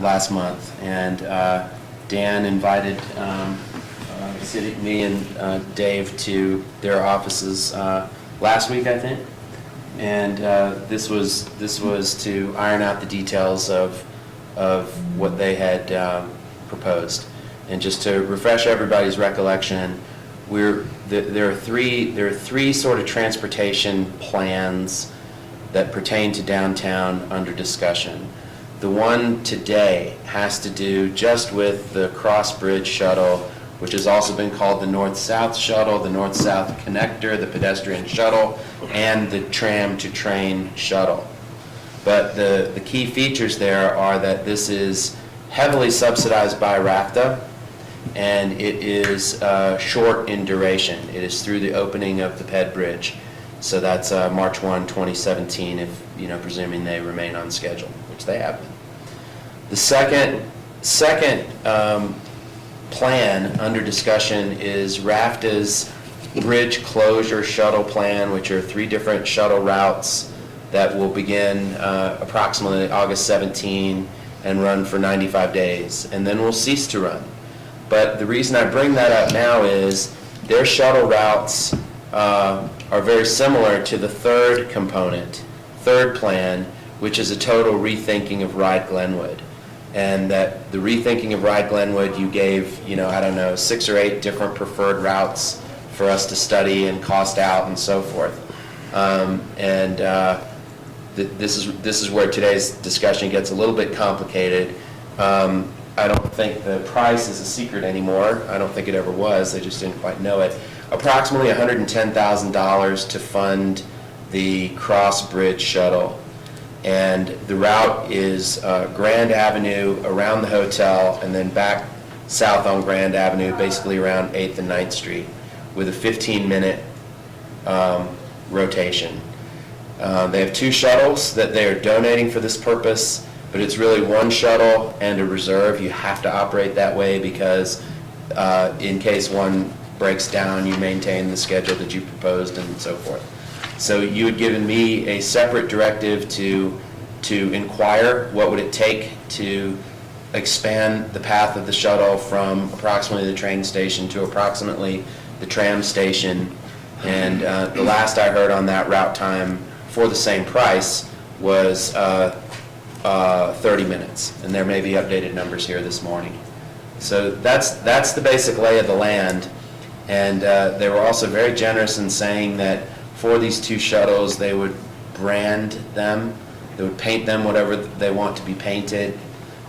last month, and Dan invited me and Dave to their offices last week, I think, and this was to iron out the details of what they had proposed. And just to refresh everybody's recollection, there are three sort of transportation plans that pertain to downtown under discussion. The one today has to do just with the Cross Bridge Shuttle, which has also been called the North-South Shuttle, the North-South Connector, the Pedestrian Shuttle, and the Tram-to-Train Shuttle. But the key features there are that this is heavily subsidized by RFTA, and it is short in duration. It is through the opening of the Ped Bridge. So that's March 1, 2017, if, presuming they remain on schedule, which they have been. The second plan under discussion is RFTA's Bridge Closure Shuttle Plan, which are 3 different shuttle routes that will begin approximately August 17 and run for 95 days, and then will cease to run. But the reason I bring that up now is their shuttle routes are very similar to the third plan, which is a total rethinking of Ride Glenwood. And that the rethinking of Ride Glenwood, you gave, 6 or 8 different preferred routes for us to study and cost out and so forth. This is where today's discussion gets a little bit complicated. I don't think the price is a secret anymore. I don't think it ever was. They just didn't quite know it. Approximately $110,000 to fund the Cross Bridge Shuttle. And the route is Grand Avenue around the hotel and then back south on Grand Avenue, basically around 8th and 9th Street, with a 15-minute rotation. They have 2 shuttles that they are donating for this purpose, but it's really 1 shuttle and a reserve. You have to operate that way because in case one breaks down, you maintain the schedule that you proposed and so forth. So you had given me a separate directive to inquire what would it take to expand the path of the shuttle from approximately the train station to approximately the tram station. And the last I heard on that route time for the same price was 30 minutes. And there may be updated numbers here this morning. So that's the basic lay of the land. And they were also very generous in saying that for these 2 shuttles, they would brand them. They would paint them whatever they want to be painted.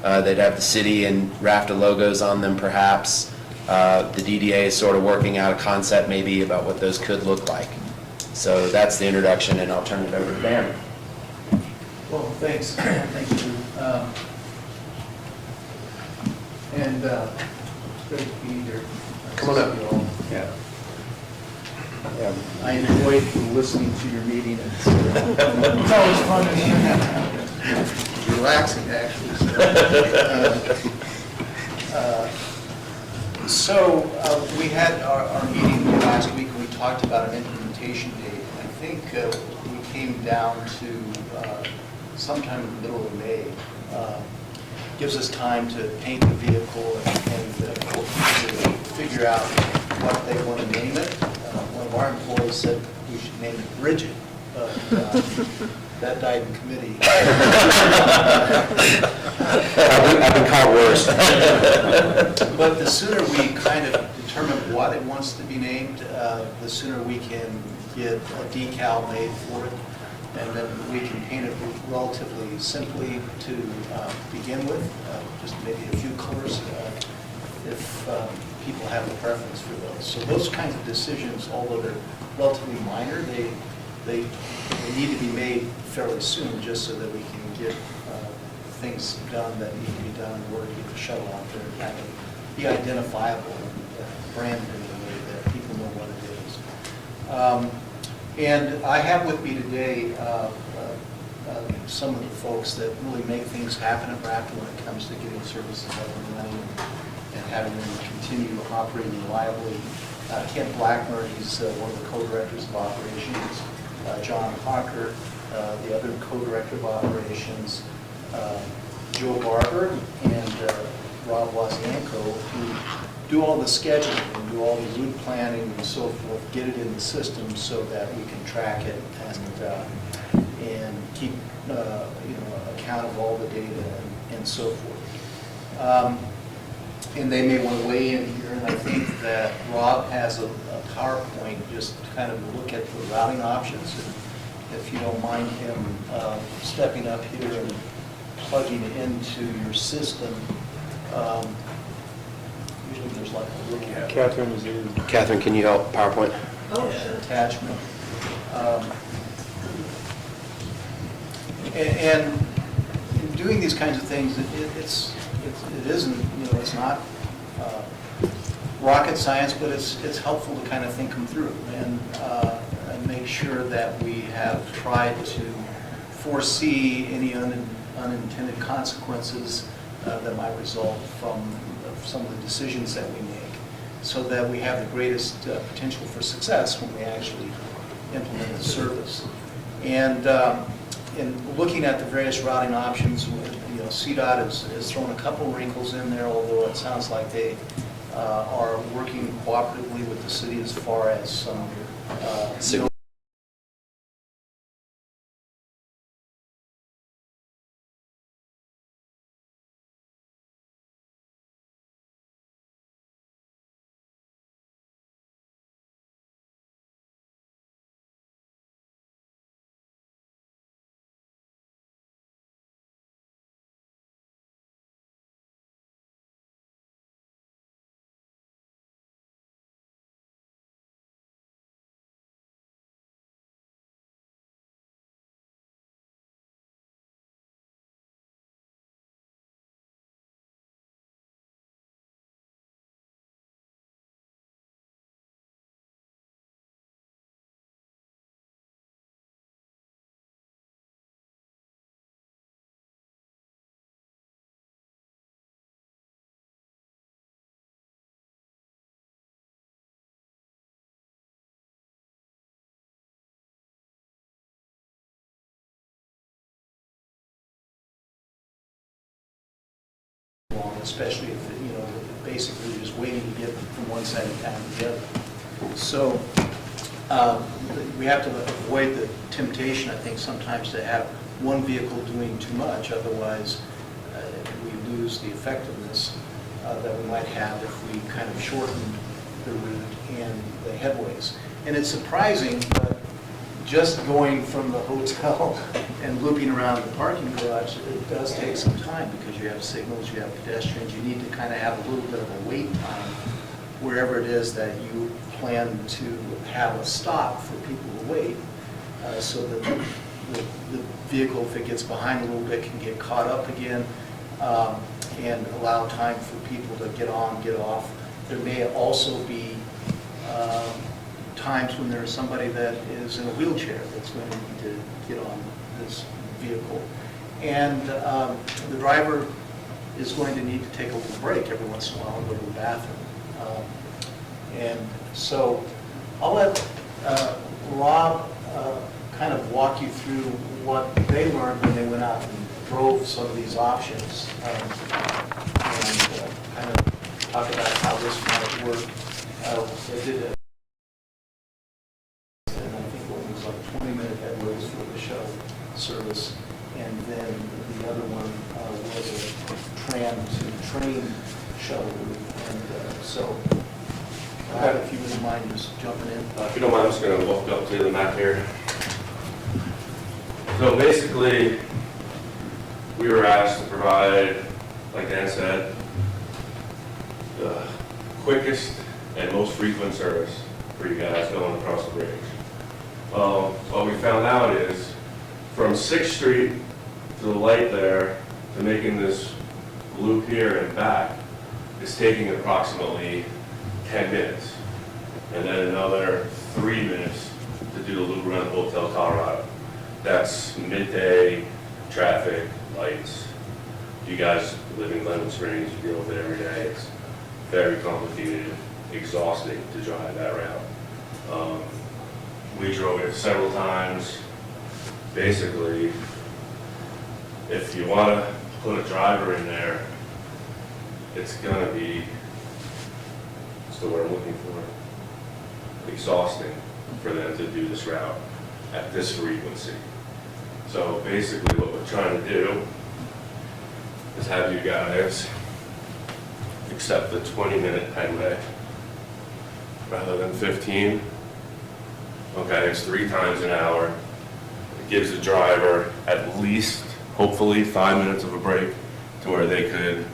They'd have the city and RFTA logos on them, perhaps. The DDA is sort of working out a concept maybe about what those could look like. So that's the introduction, and I'll turn it over to Dan. Well, thanks. Thank you. And it's great to be here. Come on up. Yeah. I enjoyed listening to your meeting. It's always fun to hear. Relaxing, actually. So we had our meeting last week, and we talked about an implementation date. I think we came down to sometime in the middle of May. Gives us time to paint the vehicle and to figure out what they want to name it. One of our employees said we should name it Bridget, but that died in committee. I've been called worse. But the sooner we kind of determine what it wants to be named, the sooner we can get a decal made for it, and then we can paint it relatively simply to begin with, just maybe a few colors if people have a preference for those. So those kinds of decisions, although they're relatively minor, they need to be made fairly soon, just so that we can get things done that need to be done in order to get the shuttle out there and kind of be identifiable and branded in a way that people know what it is. And I have with me today some of the folks that really make things happen at RFTA when it comes to getting services up and running and having them continue operating reliably. Kent Blackmer, he's one of the co-directors of operations. John Hawker, the other co-director of operations. Joe Barber and Rob Wazianko, who do all the scheduling and do all the route planning and so forth, get it in the system so that we can track it and keep account of all the data and so forth. And they may want to weigh in here, and I think that Rob has a PowerPoint just to kind of look at the routing options. And if you don't mind him stepping up here and plugging into your system. Usually there's like a little Catherine is in. Catherine, can you help PowerPoint? attachment. And in doing these kinds of things, it isn't, it's not rocket science, but it's helpful to kind of think them through and make sure that we have tried to foresee any unintended consequences that might result from some of the decisions that we make, so that we have the greatest potential for success when we actually implement the service. And in looking at the various routing options, CDOT has thrown a couple wrinkles in there, although it sounds like they are working cooperatively with the city as far as some especially if basically you're just waiting to get from one side of town to the other. So we have to avoid the temptation, I think, sometimes to have one vehicle doing too much. Otherwise, we lose the effectiveness that we might have if we kind of shorten the route and the headways. And it's surprising, but just going from the hotel and looping around the parking garage, it does take some time because you have signals, you have pedestrians, you need to kind of have a little bit of a wait time wherever it is that you plan to have a stop for people to wait, so that the vehicle, if it gets behind a little bit, can get caught up again and allow time for people to get on, get off. There may also be times when there's somebody that is in a wheelchair that's going to need to get on this vehicle. And the driver is going to need to take a little break every once in a while and go to the bathroom. And so I'll let Rob kind of walk you through what they learned when they went out and drove some of these options and kind of talk about how this might work. They did it. 20-minute headways for the shuttle service, and then the other one was a tram to train shuttle route. And so, if you wouldn't mind just jumping in. If you don't mind, I'm just going to walk up to the map here. So basically, we were asked to provide, like Dan said, the quickest and most frequent service for you guys going across the bridge. Well, what we found out is from 6th Street to the light there to making this loop here and back is taking approximately 10 minutes. And then another 3 minutes to do the loop around Hotel Colorado. That's midday traffic, lights. You guys live in Lemon Springs, you deal with it every day. It's very complicated, exhausting to drive that route. We drove it several times. Basically, if you want to put a driver in there, it's gonna be, what's the word I'm looking for? Exhausting for them to do this route at this frequency. So basically what we're trying to do is have you guys accept the 20-minute Penway rather than 15. Okay, it's 3 times an hour. It gives the driver at least, hopefully, 5 minutes of a break to where they could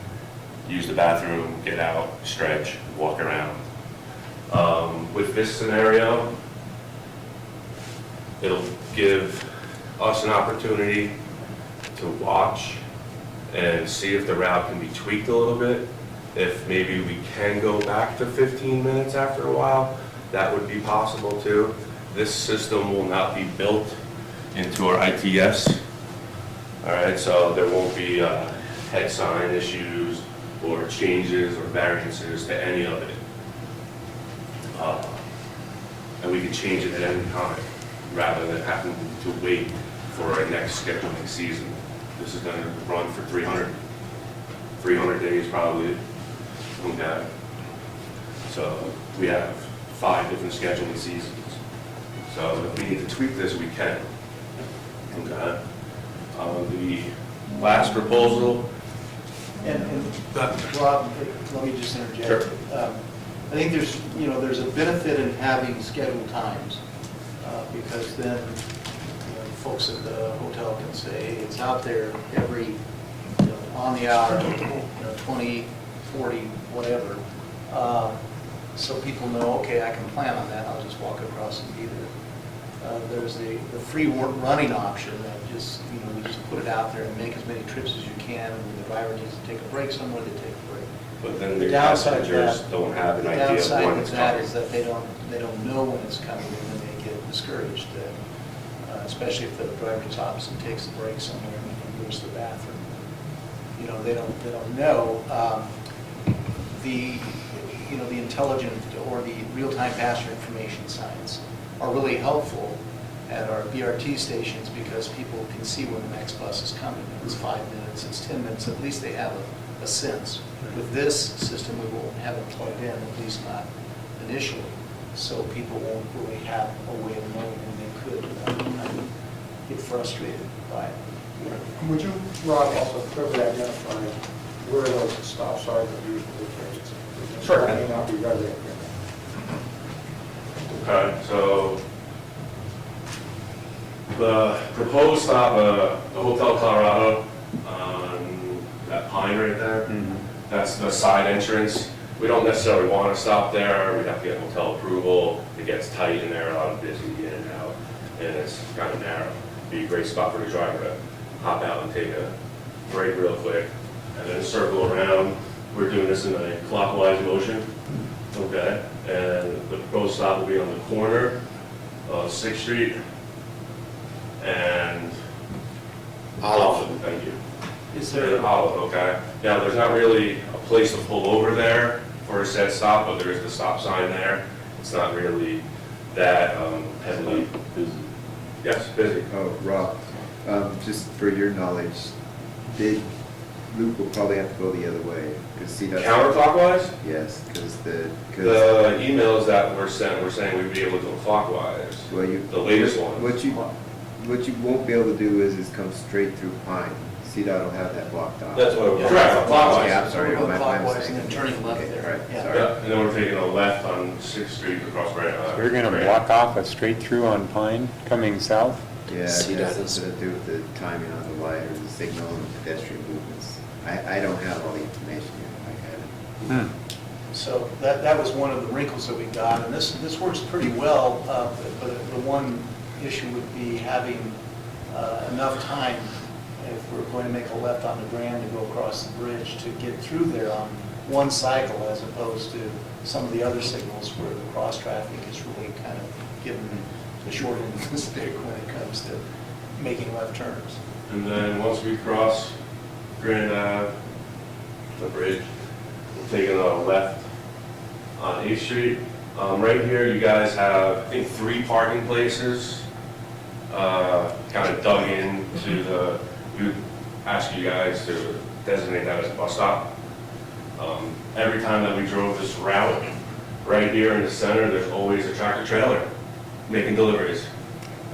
use the bathroom, get out, stretch, walk around. With this scenario, it'll give us an opportunity to watch and see if the route can be tweaked a little bit. If maybe we can go back to 15 minutes after a while, that would be possible too. This system will not be built into our ITS. All right, so there won't be head sign issues or changes or variances to any of it. And we can change it at any time rather than having to wait for our next scheduling season. This is going to run for 300 days probably. Okay. So we have 5 different scheduling seasons. So if we need to tweak this, we can. Okay. The last proposal. And Rob, let me just interject. Sure. I think there's a benefit in having scheduled times, because then, folks at the hotel can say, it's out there every, on the hour, 20, 40, whatever. So people know, okay, I can plan on that, I'll just walk across and be there. There's the free running option that just, you just put it out there and make as many trips as you can, and when the driver needs to take a break somewhere, they take a break. But then The the downside of passengers that- don't have an The idea of downside when of it's that coming. is that they don't know when it's coming, and then they get discouraged, especially if the driver stops and takes a break somewhere and goes to the bathroom. They don't know. The intelligent or the real-time passenger information signs are really helpful at our BRT stations because people can see when the next bus is coming. It's 5 minutes, it's 10 minutes, at least they have a sense. With this system, we won't have it plugged in, at least not initially, so people won't really have a way of knowing when they could kind of get frustrated by it. Would you, Rob, also clearly identify where those stops are that usually take? Sure. That may not be readily apparent. Okay, so the proposed stop, the Hotel Colorado on that pine right there, that's the side entrance. We don't necessarily want to stop there. We'd have to get hotel approval. It gets tight in there, a lot of busy in and out, and it's kind of narrow. Be a great spot for the driver to hop out and take a break real quick, and then circle around. We're doing this in a clockwise motion, okay? And the proposed stop will be on the corner of 6th Street and Olive, thank you. Is And there, Olive, okay? Now, there's not really a place to pull over there for a set stop, but there is the stop sign there. It's not really that heavily busy. Yes, busy. Oh, Rob, just for your knowledge, big loop will probably have to go the other way, because see that's... Counterclockwise? Yes, because The emails that were sent were saying we'd be able to go clockwise. well, you... The latest one. What you won't be able to do is come straight through Pine. CDOT will have that blocked off. That's what we're. Yeah. Correct, clockwise. Yeah, I'm sorry, We're going my clockwise mistake. and then turning left Okay, there. all right, Yeah. sorry. Yeah, and then we're taking a left on 6th Street across Brand. So you're going to block off a straight through on Pine coming south? Yeah, it CDOT has is- something to do with the timing on the light or the signal and pedestrian movements. I don't have all the information yet, I have it. So that was one of the wrinkles that we got, and this works pretty well, but the one issue would be having enough time if we're going to make a left on the Grand to go across the bridge to get through there on one cycle as opposed to some of the other signals where the cross traffic is really kind of given the short end of the stick when it comes to making left turns. And then once we cross Grand Ave, the bridge, we're taking a left on 8th Street. Right here, you guys have, I think, 3 parking places, kind of dug into ask you guys to designate that as a bus stop. Every time that we drove this route, right here in the center, there's always a tractor trailer making deliveries.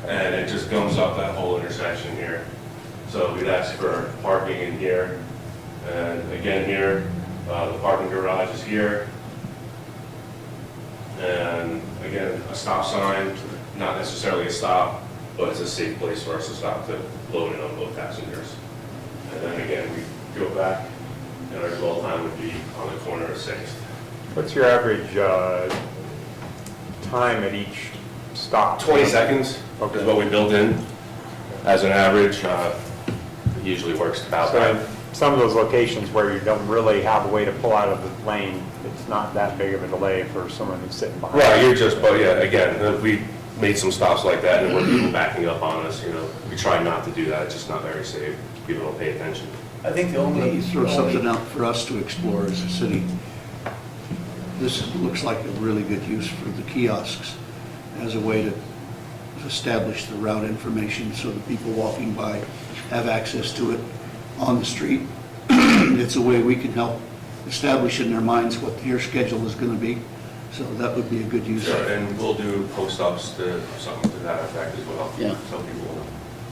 And it just gums up that whole intersection here. So we'd ask for parking in here. And again here, the parking garage is here. And again, a stop sign, not necessarily a stop, but it's a safe place for us to stop to load and unload passengers. And then again, we go back, and our dwell time would be on the corner of 6th. What's your average time at each stop? 20 seconds Okay. is what we built in as an average. It usually works about So that. some of those locations where you don't really have a way to pull out of the lane, it's not that big of a delay for someone who's sitting behind. Right, you're just, but yeah, again, we made some stops like that, and where people backing up on us, we try not to do that, it's just not very safe. People don't pay attention. I think the Let only. me throw something out for us to explore as a city. This looks like a really good use for the kiosks as a way to establish the route information so that people walking by have access to it on the street. It's a way we can help establish in their minds what your schedule is going to be. So that would be a good use. Sure, and we'll do post-ups to something to that effect as well. Yeah. So people will.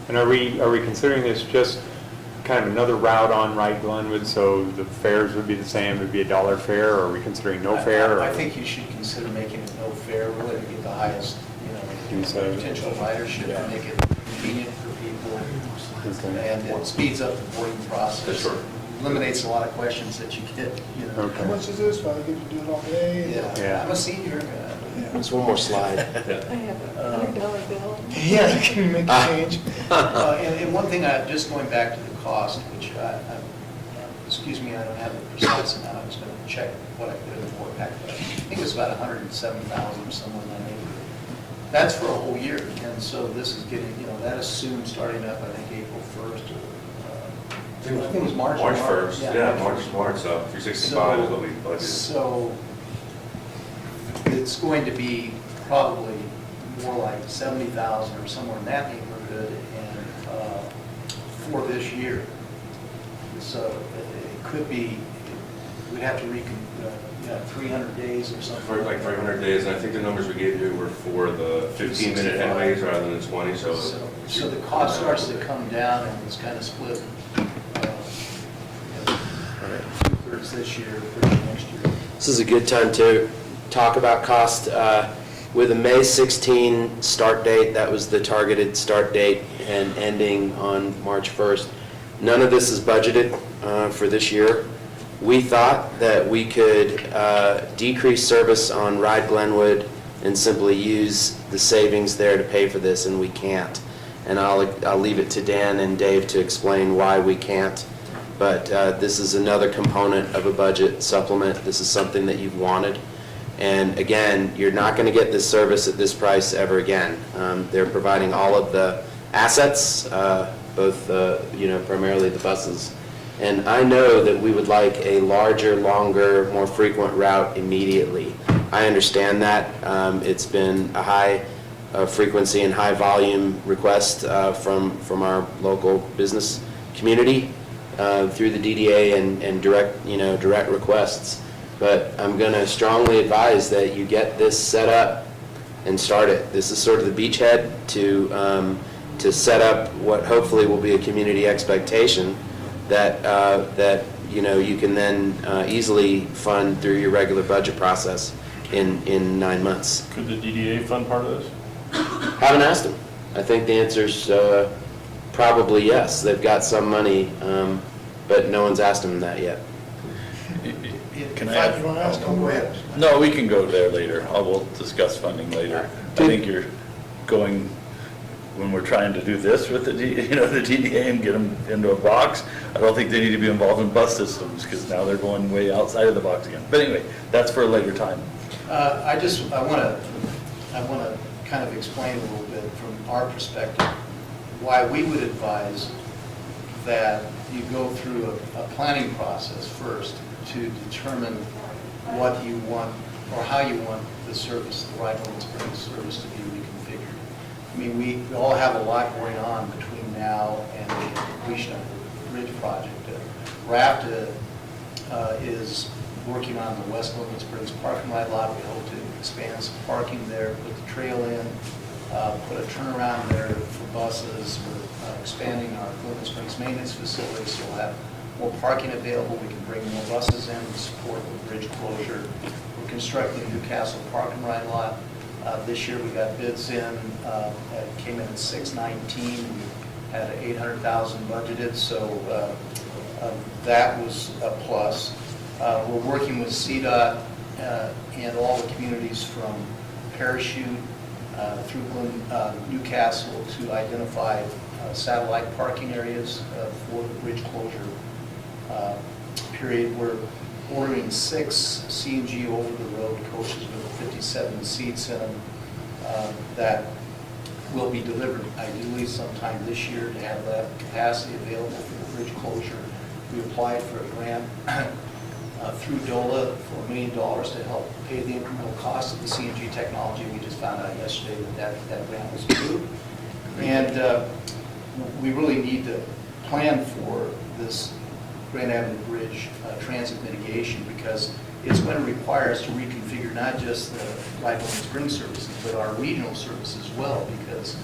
And are we considering this just kind of another route on Wright Glenwood, so the fares would be the same, it would be a $1 fare, or are we considering no fare? I or- think you should consider making it no fare, really, to get the highest, Use of it. potential ridership, and make it convenient for people. Okay. And it speeds up the boarding process. Sure. Eliminates a lot of questions that you get, Okay. How much is this? Do I get to do it all day? Yeah. I'm a senior. There's one more slide. I have a $100 bill. Yeah, can you make a change? And one thing, just going back to the cost, which excuse me, I don't have the precise amount, I was going to check what I put in the board pack, but I think it was about 107,000 or somewhere in that neighborhood. That's for a whole year, and so this is getting, that assumes starting up, I think, April 1st, or, I think it was March. March 1st, yeah, March, so 365 is what we budgeted. So it's going to be probably more like 70,000 or somewhere in that neighborhood, and for this year. So it could be, we'd have to 300 days or something. For like 300 days, and I think the numbers we gave you were for the 15-minute headways rather than the 20, so. So the cost starts to come down, and it's kind of split, two-thirds this year, thirds next year. This is a good time to talk about cost. With a May 16 start date, that was the targeted start date, and ending on March 1st. None of this is budgeted for this year. We thought that we could decrease service on Ride Glenwood and simply use the savings there to pay for this, and we can't. And I'll leave it to Dan and Dave to explain why we can't. But this is another component of a budget supplement. This is something that you've wanted. And again, you're not going to get this service at this price ever again. They're providing all of the assets, both primarily the buses. And I know that we would like a larger, longer, more frequent route immediately. I understand that. It's been a high frequency and high volume request from our local business community through the DDA and direct requests. But I'm going to strongly advise that you get this set up and start it. This is sort of the beachhead to set up what hopefully will be a community expectation that you can then easily fund through your regular budget process in 9 months. Could the DDA fund part of this? Haven't asked them. I think the answer's probably yes. They've got some money, but no one's asked them that yet. Can I You want to ask them? Go ahead. No, we can go there later. We'll discuss funding later. I think you're going, when we're trying to do this with the DDA and get them into a box, I don't think they need to be involved in bus systems, because now they're going way outside of the box again. But anyway, that's for a later time. I want to kind of explain a little bit from our perspective why we would advise that you go through a planning process first to determine what you want or how you want the service, the Ride Glenwood Springs service to be reconfigured. I mean, we all have a lot going on between now and the completion of Bridge project. RFTA is working on the West Golden Springs parking lot. We hope to expand some parking there, put the trail in, put a turnaround there for buses. We're expanding our Golden Springs maintenance facility, so we'll have more parking available. We can bring more buses in to support the bridge closure. We're constructing the Newcastle park and ride lot. This year we got bids in, it came in at 619. We had 800,000 budgeted, so that was a plus. We're working with CDOT and all the communities from Parachute through Newcastle to identify satellite parking areas for the bridge closure period. We're ordering 6 CNG over-the-road coaches with 57 seats in them that will be delivered ideally sometime this year to have that capacity available for the bridge closure. We applied for a grant through DOLA for $1 million to help pay the incremental cost of the CNG technology. We just found out yesterday that grant was approved. And we really need to plan for this Grand Avenue Bridge transit mitigation, because it's going to require us to reconfigure not just the Ride Golden Springs services, but our regional services as well, because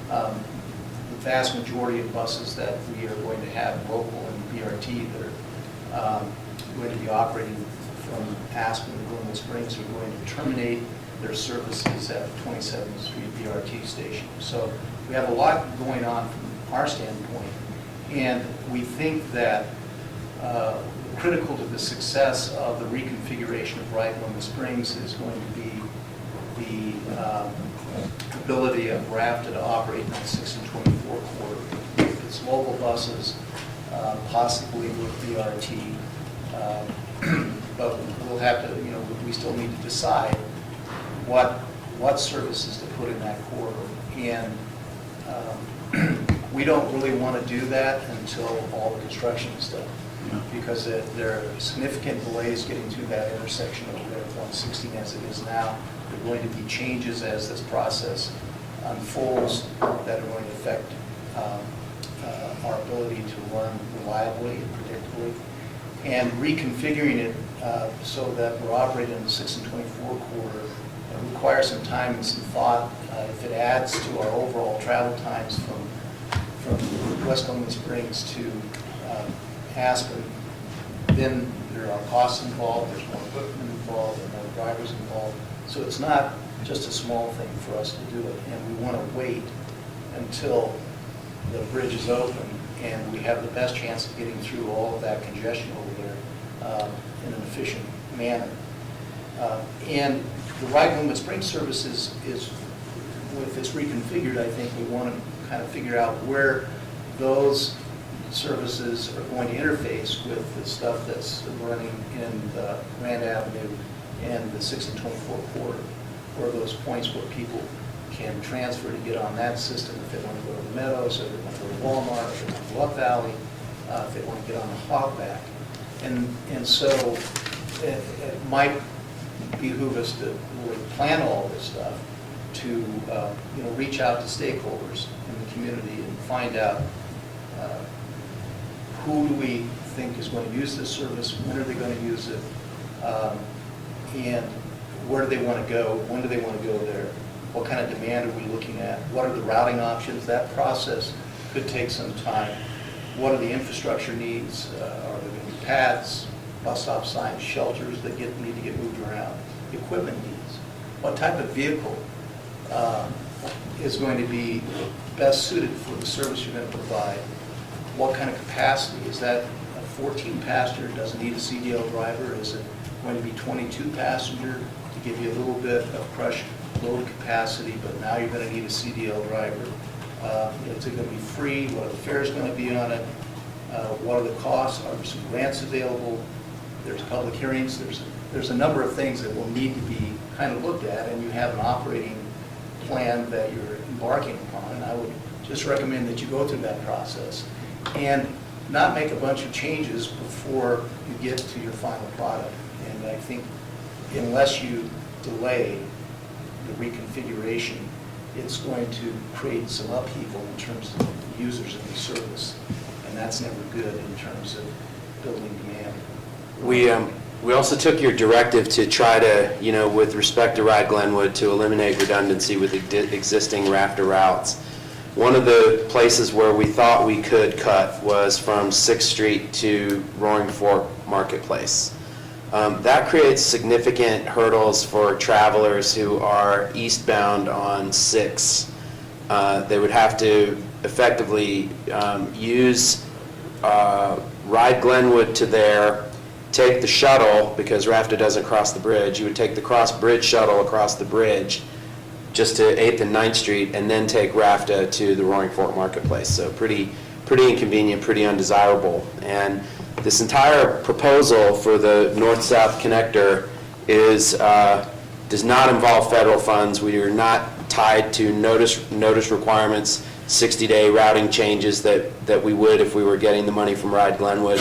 the vast majority of buses that we are going to have local and BRT that are going to be operating from Aspen to Golden Springs are going to terminate their services at 27th Street BRT station. So we have a lot going on from our standpoint, and we think that critical to the success of the reconfiguration of Ride Golden Springs is going to be the ability of RFTA to operate in the 6 and 24 corridor. If it's local buses, possibly with BRT, but we'll have to, we still need to decide what services to put in that corridor. And we don't really want to do that until all the construction is done, because there are significant delays getting through that intersection over there at 116 as it is now. There are going to be changes as this process unfolds that are going to affect our ability to run reliably and predictably. And reconfiguring it so that we're operating in the 6 and 24 corridor requires some time and some thought. If it adds to our overall travel times from West Golden Springs to Aspen, then there are costs involved, there's more equipment involved, there are more drivers involved. So it's not just a small thing for us to do it, and we want to wait until the bridge is open and we have the best chance of getting through all of that congestion over there in an efficient manner. And the Ride Golden Springs services is, with this reconfigured, I think we want to kind of figure out where those services are going to interface with the stuff that's running in the Grand Avenue and the 6 and 24 corridor, where those points where people can transfer to get on that system if they want to go to the Meadows, if they want to go to Walmart, if they want to go up Valley, if they want to get on the Hogback. And so it might behoove us to really plan all this stuff, to reach out to stakeholders in the community and find out who do we think is going to use this service, when are they going to use it, and where do they want to go, when do they want to go there, what kind of demand are we looking at, what are the routing options. That process could take some time. What are the infrastructure needs? Are there going to be paths, bus stop signs, shelters that need to get moved around, equipment needs? What type of vehicle is going to be best suited for the service you're going to provide? What kind of capacity? Is that a 14-passenger, doesn't need a CDL driver? Is it going to be 22-passenger to give you a little bit of crush load capacity, but now you're going to need a CDL driver? Is it going to be free? What are the fares going to be on it? What are the costs? Are there some grants available? There's public hearings. There's a number of things that will need to be kind of looked at, and you have an operating plan that you're embarking upon. And I would just recommend that you go through that process and not make a bunch of changes before you get to your final product. And I think unless you delay the reconfiguration, it's going to create some upheaval in terms of users of the service. And and that's never good in terms of building demand. We also took your directive to try to, with respect to Ride Glenwood, to eliminate redundancy with existing RFTA routes. One of the places where we thought we could cut was from 6th Street to Roaring Fork Marketplace. That creates significant hurdles for travelers who are eastbound on 6. They would have to effectively use Ride Glenwood to there, take the shuttle, because RFTA doesn't cross the bridge. You would take the cross-bridge shuttle across the bridge just to 8th and 9th Street, and then take RFTA to the Roaring Fork Marketplace. So pretty inconvenient, pretty undesirable. And this entire proposal for the north-south connector does not involve federal funds. We are not tied to notice requirements, 60-day routing changes that we would if we were getting the money from Ride Glenwood.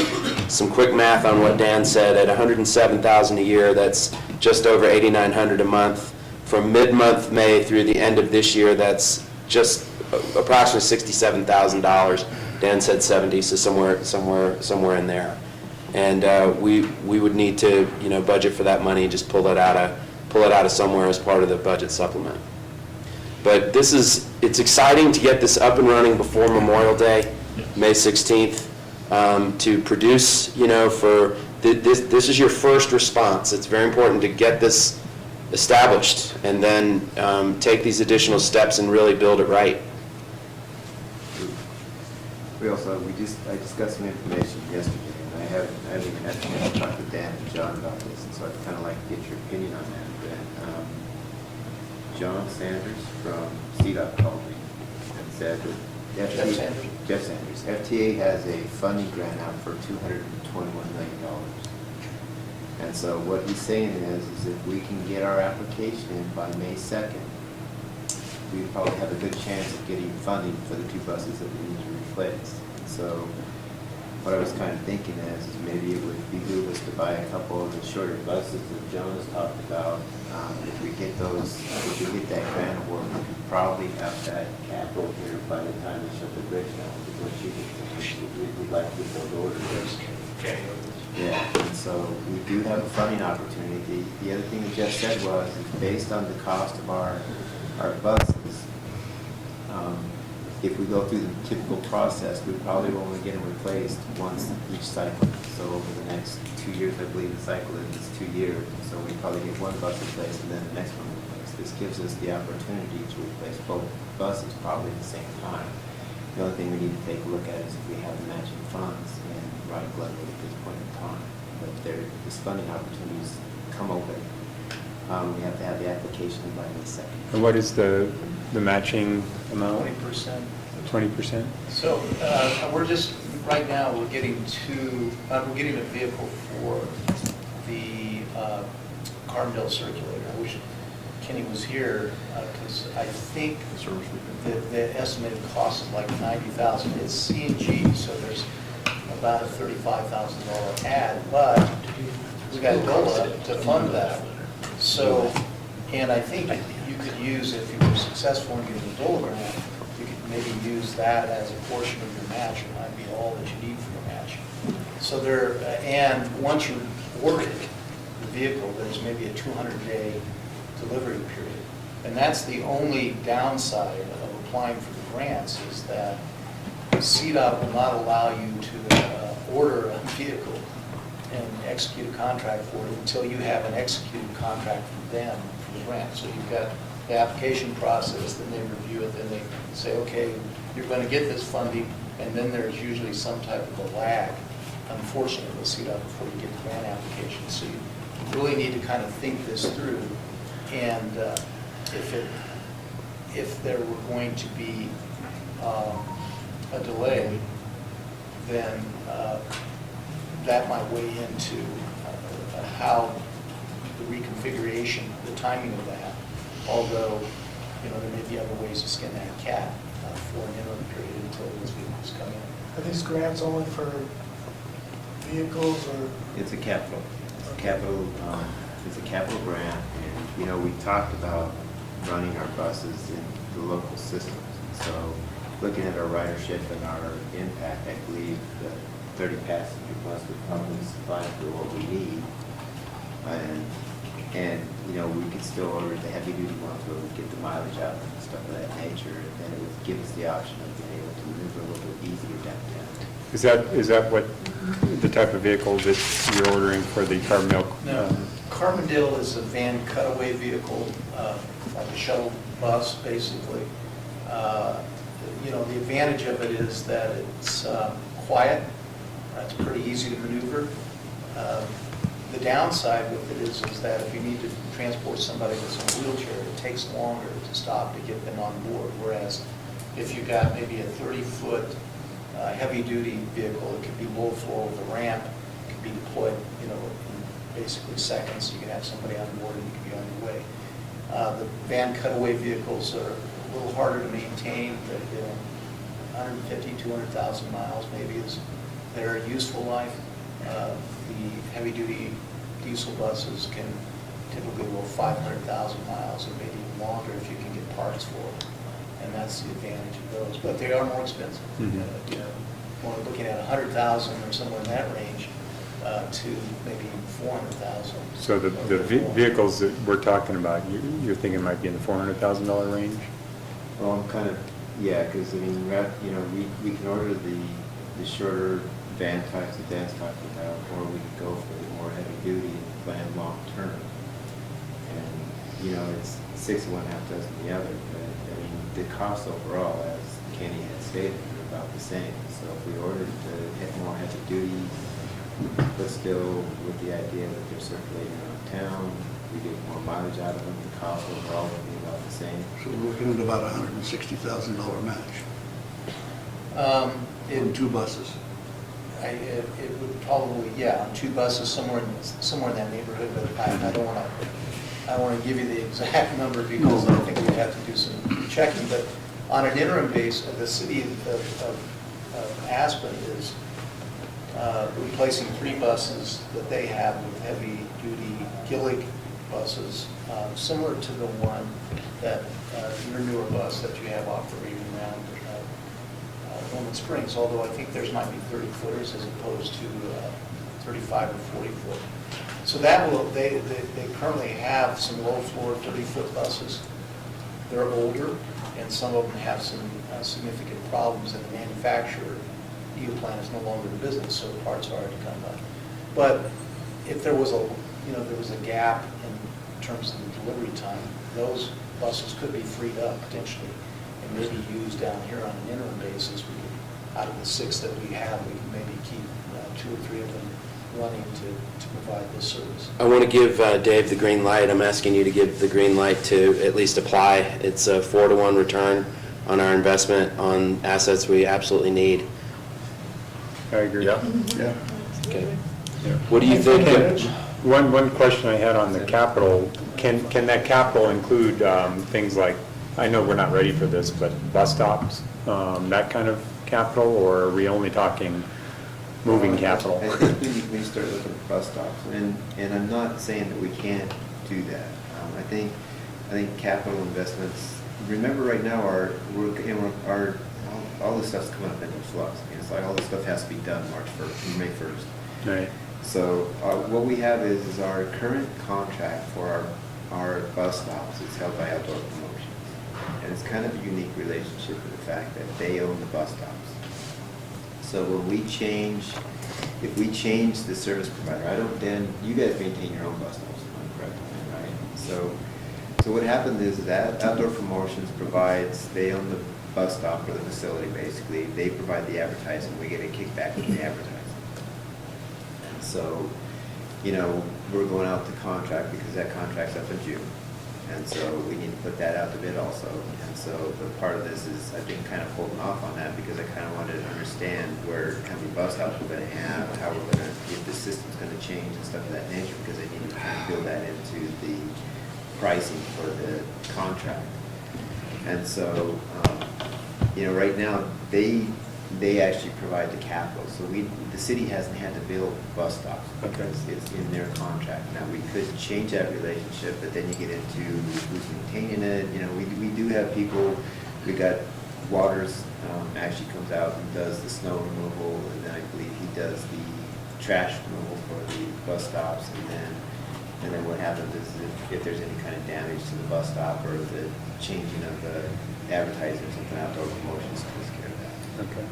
Some quick math on what Dan said: at $107,000 a year, that's just over $8,900 a month. From mid-month May through the end of this year, that's just approximately $67,000. Dan said 70, so somewhere in there. And we would need to budget for that money, just pull it out of somewhere as part of the budget supplement. But it's exciting to get this up and running before Memorial Day, May 16th, to produce, this is your first response. It's very important to get this established and then take these additional steps and really build it right. I discussed some information yesterday, and I haven't even had a chance to talk to Dan and John about this, and so I'd kind of like to get your opinion on that. John Sanders from CDOT called me and said that Jeff Sanders, FTA has a funding grant out for $221 million. And so what he's saying is if we can get our application in by May 2nd, we probably have a good chance of getting funding for the 2 buses that we need to replace. And so what I was kind of thinking is maybe it would behoove us to buy a couple of the shorter buses that John has talked about. If we get that grant award, we could probably have that capital here by the time we shut the bridge down. We'd like to get those orders. Yeah, and so we do have a funding opportunity. The other thing that Jeff said was, based on the cost of our buses, if we go through the typical process, we probably will only get them replaced once each cycle. So over the next 2 years, I believe the cycle is 2 years. So we probably get one bus replaced and then the next one replaced. This gives us the opportunity to replace both buses probably at the same time. The only thing we need to take a look at is if we have the matching funds and Ride Glenwood at this point in time. But this funding opportunities come open. We have to have the application by May 2nd. And what is the matching amount? 20%. 20%? So right now, we're getting a vehicle for the Carbondale circulator. I wish Kenny was here, because I think the estimated cost is like $90,000. It's CNG, so there's about a $35,000 ad, but we got DOLA to fund that. So, and I think you could use, if you were successful in getting the DOLA grant, you could maybe use that as a portion of your match. It might be all that you need for your match. So and once you order the vehicle, there's maybe a 200-day delivery period. And that's the only downside of applying for the grants, is that CDOT will not allow you to order a vehicle and execute a contract for it until you have an executed contract from them for the grant. So you've got the application process, then they review it, then they say, okay, you're going to get this funding, and then there's usually some type of a lag, unfortunately, with CDOT before you get the grant application. So you really need to kind of think this through. And if there were going to be a delay, then that might weigh into how the reconfiguration, the timing of that. Although, there may be other ways to skin that cat for an interim period until those vehicles come in. Are these grants only for vehicles or? It's a capital. It's a capital grant, and we talked about running our buses in the local systems. So looking at our ridership and our impact, I believe the 30 passenger bus would probably suffice for what we need. And, you know, we could still order the heavy duty ones where we get the mileage out and stuff of that nature. And then it would give us the option of being able to maneuver a little bit easier downtown. Is that what, the type of vehicle that you're ordering for the Carbondale? No, Carbondale is a van cutaway vehicle, like a shuttle bus, basically. You know, the advantage of it is that it's quiet, it's pretty easy to maneuver. The downside with it is that if you need to transport somebody that's in a wheelchair, it takes longer to stop to get them on board. Whereas if you've got maybe a 30-foot heavy-duty vehicle, it could be low floor with a ramp, it could be deployed, you know, in basically seconds. You can have somebody on board and you can be on your way. The van cutaway vehicles are a little harder to maintain. They're 150, 200,000 miles maybe is their useful life. The heavy-duty diesel buses can typically go 500,000 miles and maybe even longer if you can get parts for it. And that's the advantage of those. But they are more expensive. Mhm. You know, we're looking at 100,000 or somewhere in that range to maybe 400,000. So the vehicles that we're talking about, you're thinking might be in the $400,000 range? Well, I'm kind of, yeah, because I mean, you know, we can order the shorter van types that Dan's talking about, or we can go for the more heavy duty and plan long term. And, you know, it's 6 of one, half dozen the other, but I mean, the cost overall, as Kenny had stated, are about the same. So if we ordered to hit more heavy duty, but still with the idea that they're circulating around town, we get more mileage out of them, the cost overall would be about the same. So we're looking at about a $160,000 match in 2 buses. It would probably, yeah, on 2 buses, somewhere in that neighborhood, but I don't want to give you the exact number because I think we'd have to do some checking. But on an interim basis, the city of Aspen is replacing 3 buses that they have with heavy-duty Gillig buses, similar to the one that your newer bus that you have operating around Norman Springs, although I think theirs might be 30-footers as opposed to 35 or 40-foot. So that will, they currently have some low-floor 30-foot buses. They're older, and some of them have some significant problems, and the manufacturer, EU plant, is no longer in business, so the parts are hard to come by. But if there was a gap in terms of the delivery time, those buses could be freed up potentially and maybe used down here on an interim basis. We could, out of the 6 that we have, we can maybe keep 2 or 3 of them running to provide this service. I want to give Dave the green light. I'm asking you to give the green light to at least apply. It's a 4-to-1 return on our investment on assets we absolutely need. I agree. Yeah. Yeah. Okay. What do you think? One question I had on the capital, can that capital include things like, I know we're not ready for this, but bus stops, that kind of capital, or are we only talking moving capital? I think we start looking at bus stops, and I'm not saying that we can't do that. I think capital investments. Remember, right now all this stuff's coming up into flux. I mean, it's like all this stuff has to be done May 1st. Right. So what we have is our current contract for our bus stops is held by Outdoor Promotions, and it's kind of a unique relationship with the fact that they own the bus stops. So when we change, if we change the service provider, then you guys maintain your own bus stops, if I'm correct, right? So what happened is that Outdoor Promotions provides, they own the bus stop or the facility basically, they provide the advertising, we get a kickback from the advertising. And so, you know, we're going out to contract because that contract's up in June. And so we need to put that out to bid also. And so the part of this is, I've been kind of holding off on that because I kind of wanted to understand how many bus stops we're going to have, how we're going to, if the system's going to change and stuff of that nature, because I need to kind of build that into the pricing for the contract. And so, you know, right now, they actually provide the capital. So the city hasn't had to build bus stops because it's in their contract. Now, we could change that relationship, but then you get into who's maintaining it. You know, we do have people, we got Waters actually comes out and does the snow removal, and then I believe he does the trash removal for the bus stops, and then what happens is if there's any kind of damage to the bus stop or the changing of the advertising or something, outdoor promotions takes care of that. Okay.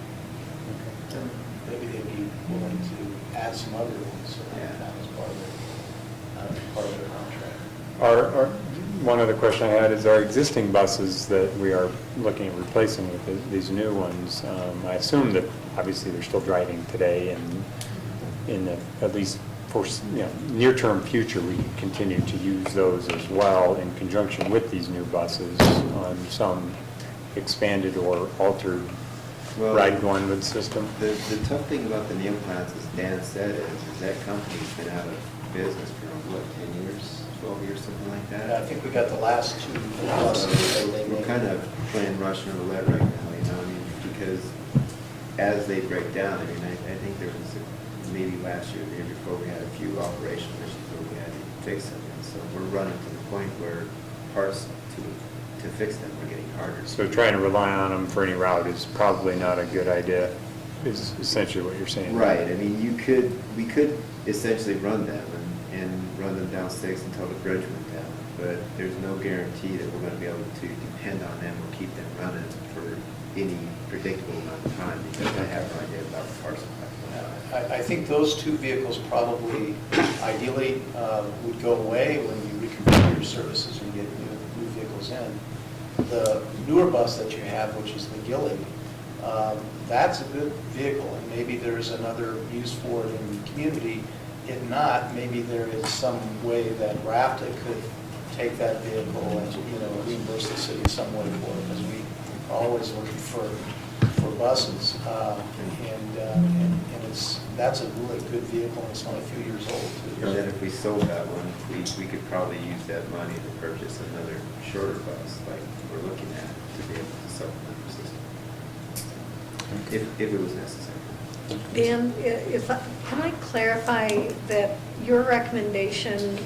Maybe they'd be willing to add some other ones, so Yeah. that was part of their contract. One other question I had is our existing buses that we are looking at replacing with these new ones, I assume that obviously they're still driving today, and in the, at least for, near-term future, we continue to use those as well in conjunction with these new buses on some expanded or altered Well, ride Glenwood system. The tough thing about the Neo plants, as Dan said, is that company's been out of business for, what, 10 years, 12 years, something like Yeah, I that? think we got the last two buses that they We're made. kind of playing Russian roulette right now, I mean, because as they break down, I mean, I think there was maybe last year, the year before, we had a few operational issues where we had to fix them, and so we're running to the point where parts to fix them are getting harder. So trying to rely on them for any route is probably not a good idea, is essentially what you're saying. Right, I mean, we could essentially run them and run them down 6 until the bridge went down, but there's no guarantee that we're gonna be able to depend on them or keep them running for any predictable amount of time, because I have no idea about the parts supply. I think those two vehicles probably ideally would go away when you reconfigure your services and get new vehicles in. The newer bus that you have, which is the Gilly, that's a good vehicle, and maybe there's another use for it in the community. If not, maybe there is some way that RFTA could take that vehicle and, reimburse the city some way for it, because we are always looking for buses. And that's a really good vehicle, and it's only a few years old, too. And then if we sold that one, we could probably use that money to purchase another shorter bus, like we're looking at, to be able to supplement the system, if it was necessary. Dan, can I clarify that your recommendation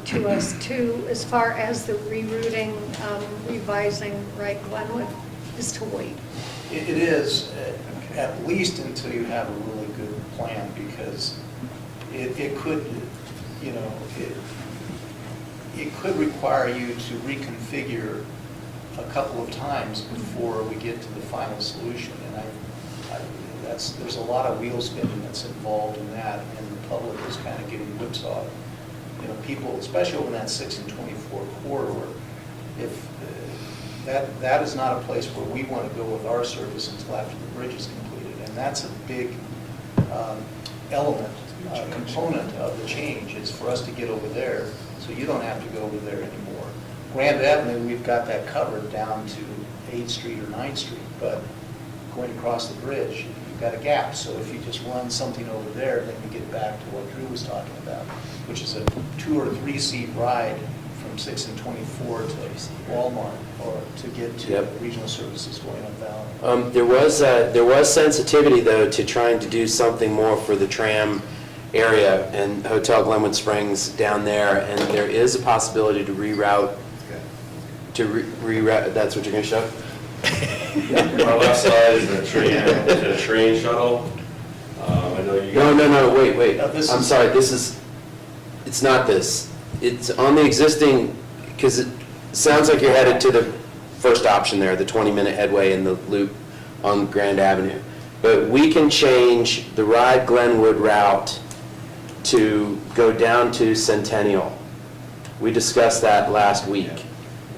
to us too, as far as the rerouting, revising, right, Glenwood, is to wait? It is, at least until you have a really good plan, because it could, it could require you to reconfigure a couple of times before we get to the final solution. And there's a lot of wheel spinning that's involved in that, and the public is kind of getting whipsawed. People, especially over that 6 and 24 corridor, if that is not a place where we want to go with our service until after the bridge is completed, and that's a big component of the change, is for us to get over there, so you don't have to go over there anymore. Grand Avenue, we've got that covered down to 8th Street or 9th Street, but going across the bridge, you've got a gap, so if you just run something over there, then you get back to what Drew was talking about, which is a 2 or 3 seat ride from 6 and 24 to Walmart, or to get to regional services going up Valley. There was sensitivity, though, to trying to do something more for the tram area and Hotel Glenwood Springs down there, and there is a possibility to reroute, that's what you're going to show? Our left side is the train shuttle. I know you. No, wait. Now, this I'm is- sorry, it's not this. It's on the existing, because it sounds like you're headed to the first option there, the 20-minute headway in the loop on Grand Avenue. But we can change the Ride Glenwood route to go down to Centennial. We discussed that last week.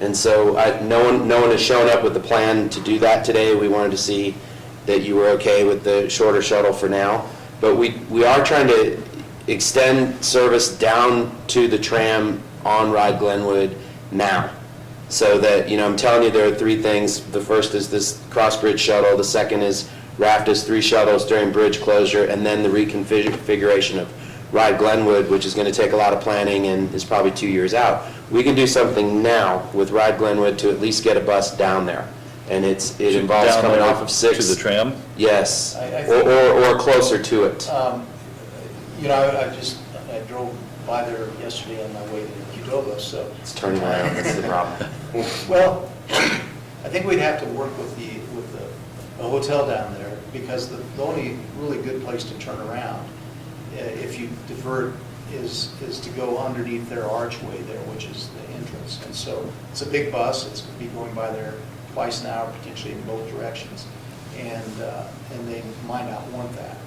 And so no one has shown up with the plan to do that today. We wanted to see that you were okay with the shorter shuttle for now. But we are trying to extend service down to the tram on Ride Glenwood now. So that, I'm telling you, there are 3 things. The first is this cross-bridge shuttle. The second is RFTA's 3 shuttles during bridge closure, and then the reconfiguration of Ride Glenwood, which is going to take a lot of planning and is probably 2 years out. We can do something now with Ride Glenwood to at least get a bus down there. And it involves Down coming there off of 6. To the tram? Yes, I think- or closer to it. I drove by there yesterday on my way to Qdoba, so. It's turning around, that's the problem. Well, I think we'd have to work with a hotel down there, because the only really good place to turn around, if you divert, is to go underneath their archway there, which is the entrance. And so it's a big bus, it's going to be going by there twice an hour, potentially in both directions, and they might not want that.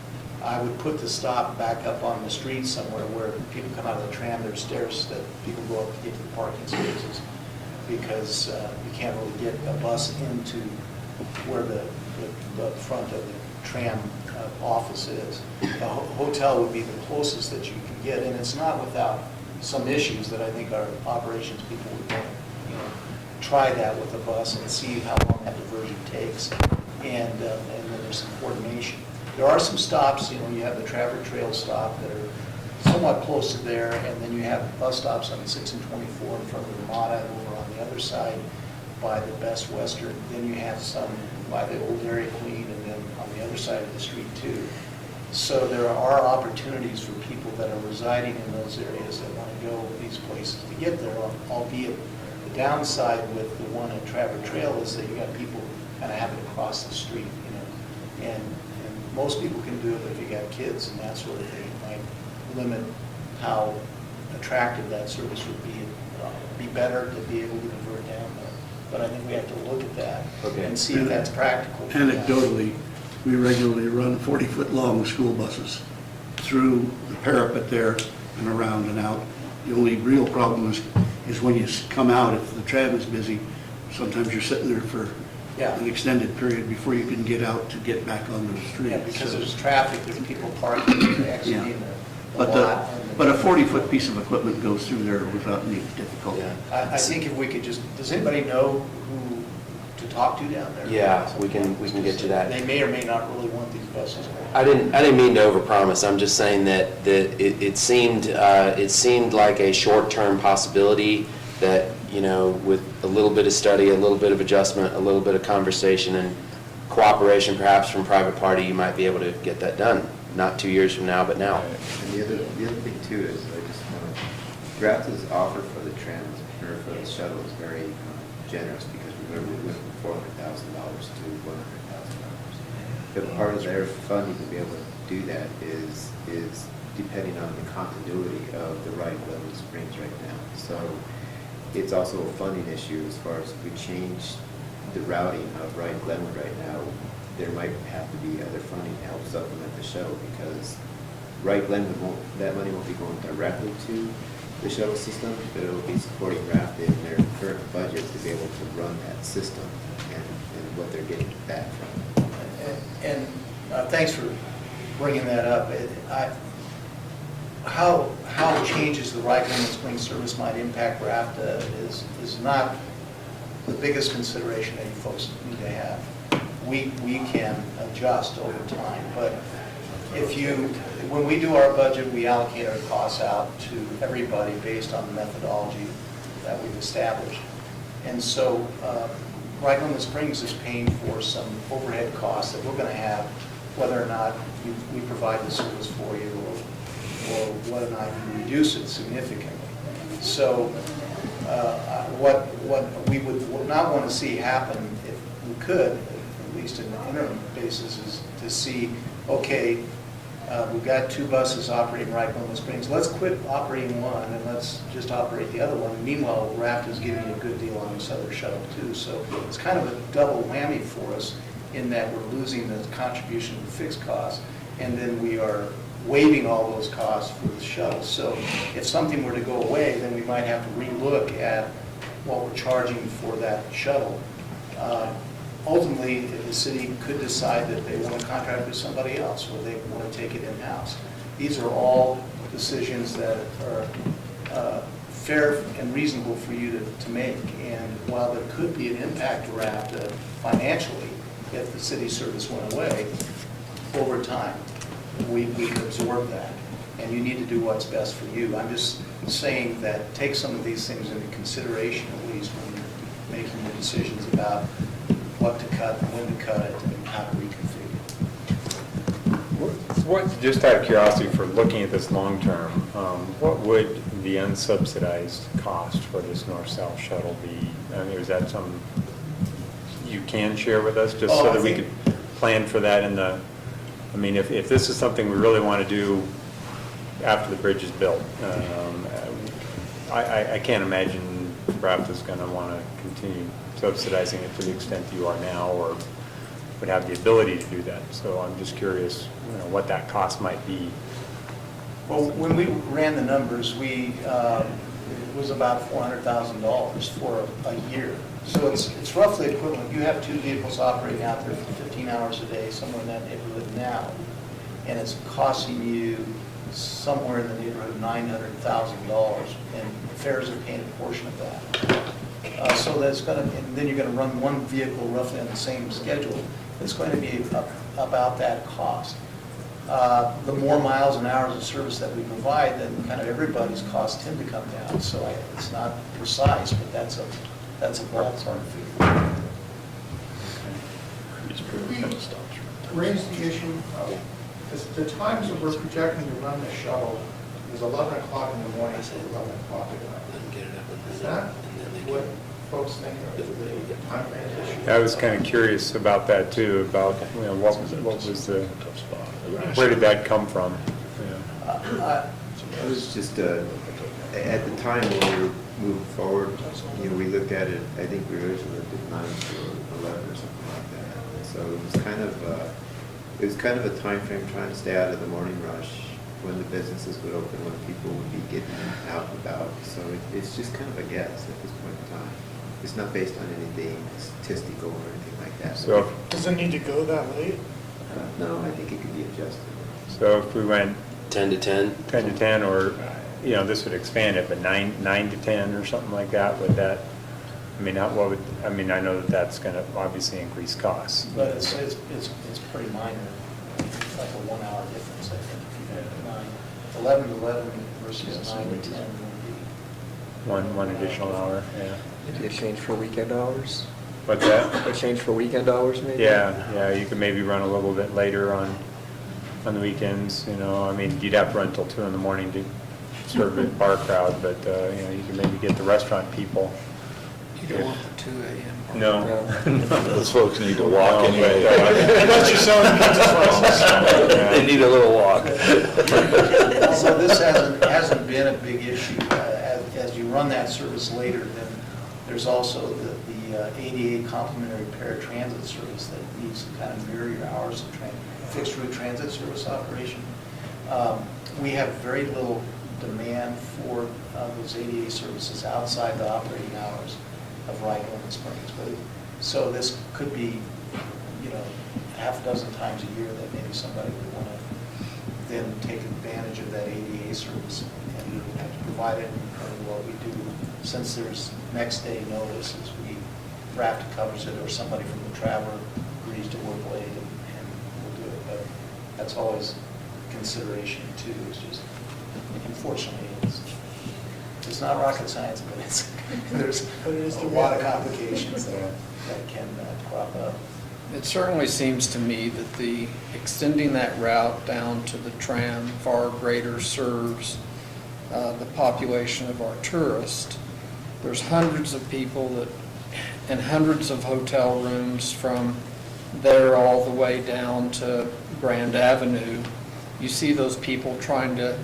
I would put the stop back up on the street somewhere where people come out of the tram, there's stairs that people go up to get to the parking spaces, because you can't really get a bus into where the front of the tram office is. The hotel would be the closest that you can get, and it's not without some issues that I think our operations people would want to, try that with the bus and see how long that diversion takes, and then there's some coordination. There are some stops, you have the Traverse Trail stop that are somewhat close to there, and then you have bus stops on 6 and 24 in front of the Ramada, over on the other side by the Best Western. Then you have some by the old Dairy Queen, and then on the other side of the street too. So there are opportunities for people that are residing in those areas that want to go these places to get there, albeit the downside with the one at Traverse Trail is that you got people kind of having to cross the street, and most people can do it if you got kids and that sort of thing. It might limit how attractive that service would be. Be better to be able to divert down there. But I think we have to look at that and see if that's practical. Anecdotally, we regularly run 40-foot long school buses through the parapet there and around and out. The only real problem is when you come out, if the tram is busy, sometimes you're sitting there for an extended period before you can get out to get back on the street. Yeah, because there's traffic, there's people parking, exiting the lot. But a 40-foot piece of equipment goes through there without any difficulty. Yeah, I think if we could just, does anybody know who to talk to down there? Yeah, we can get to that. They may or may not really want these buses. I didn't mean to overpromise. I'm just saying that it seemed like a short-term possibility that, with a little bit of study, a little bit of adjustment, a little bit of conversation and cooperation perhaps from private party, you might be able to get that done. Not 2 years from now, but now. And the other thing too is, I just want to, Grafton's offer for the trans, or for the shuttle is very generous, because we went from $400,000 to $100,000. But part of their funding to be able to do that is depending on the continuity of the Wright Glenwood Springs right now. So it's also a funding issue as far as if we change the routing of Wright Glenwood right now, there might have to be other funding to help supplement the shuttle, because Wright Glenwood that money won't be going directly to the shuttle system, but it'll be supporting Grafton in their current budget to be able to run that system and what they're getting back from it. And thanks for bringing that up. How changes the Wright Glenwood Springs service might impact RFTA is not the biggest consideration that you folks need to have. We can adjust over time, but when we do our budget, we allocate our costs out to everybody based on the methodology that we've established. And so Wright Glenwood Springs is paying for some overhead costs that we're going to have, whether or not we provide the service for you, or whether or not you reduce it significantly. So what we would not want to see happen, if we could, at least in the interim basis, is to see, okay, we've got 2 buses operating Wright Glenwood Springs. Let's quit operating one and let's just operate the other one. Meanwhile, RFTA is giving you a good deal on this other shuttle too. So it's kind of a double whammy for us in that we're losing the contribution of the fixed costs, and then we are waiving all those costs for the shuttle. So if something were to go away, then we might have to relook at what we're charging for that shuttle. Ultimately, the city could decide that they want to contract with somebody else, or they want to take it in-house. These are all decisions that are fair and reasonable for you to make. And while there could be an impact to RFTA financially if the city service went away, over time, we can absorb that. And you need to do what's best for you. I'm just saying that take some of these things into consideration, at least when you're making your decisions about what to cut, when to cut it, and how to reconfigure. Just out of curiosity, for looking at this long term, what would the unsubsidized cost for this north-south shuttle be? I mean, is that something you can share with us, just so that we could plan for that in the, I mean, if this is something we really want to do after the bridge is built, I can't imagine RFTA is going to want to continue subsidizing it to the extent you are now, or would have the ability to do that. So I'm just curious, what that cost might be. Well, when we ran the numbers, it was about $400,000 for a year. So it's roughly equivalent. You have 2 vehicles operating out there for 15 hours a day, somewhere in that neighborhood now, and it's costing you somewhere in the neighborhood of $900,000, and fares are paying a portion of that. So that's going to, and then you're going to run one vehicle roughly on the same schedule. It's going to be about that cost. The more miles and hours of service that we provide, then kind of everybody's costs tend to come down. So it's not precise, but that's a ballpark figure. We raised the issue of the times that we're projecting to run the shuttle is 11 o'clock in the morning to 11 o'clock at night. Is that what folks think of the time frame issue? I was kind of curious about that too, about, what was the, where did that come from? It was just, at the time when we were moving forward, we looked at it, I think we originally looked at 9 to 11 or something like that. So it was kind of a time frame trying to stay out of the morning rush when the businesses would open, when people would be getting out and about. So it's just kind of a guess at this point in time. It's not based on anything statistical or anything like that. So, Does it need to go that late? No, I think it could be adjusted. so if we went 10 to 10? 10 to 10, or, this would expand it, but 9 to 10 or something like that, would that, I know that that's going to obviously increase costs. But it's pretty minor, like a 1 hour difference, I think. If you had 11 to 11 versus 9 to 10 would be. One additional hour, yeah. Maybe a change for weekend hours? What's that? A change for weekend hours, maybe? Yeah, you could maybe run a little bit later on the weekends, you'd have to run till 2 in the morning to serve a bar crowd, but, you can maybe get the restaurant people. You don't want the 2 a.m. No. Those folks need to walk anyway. Unless you're selling pizza slices. They need a little walk. Although this hasn't been a big issue, as you run that service later, then there's also the ADA complimentary paratransit service that needs to kind of mirror your hours of fixed route transit service operation. We have very little demand for those ADA services outside the operating hours of Rydell and Springs. So this could be, half a dozen times a year that maybe somebody would want to then take advantage of that ADA service, and we would have to provide it. And what we do, since there's next day notices, RFTA covers it, or somebody from the traveler agrees to work late, and we'll do it. But that's always consideration too. It's just, unfortunately, it's not rocket science, but there's a lot of complications that can crop up. It certainly seems to me that extending that route down to the tram far greater serves the population of our tourists. There's hundreds of people and hundreds of hotel rooms from there all the way down to Grand Avenue. You see those people trying to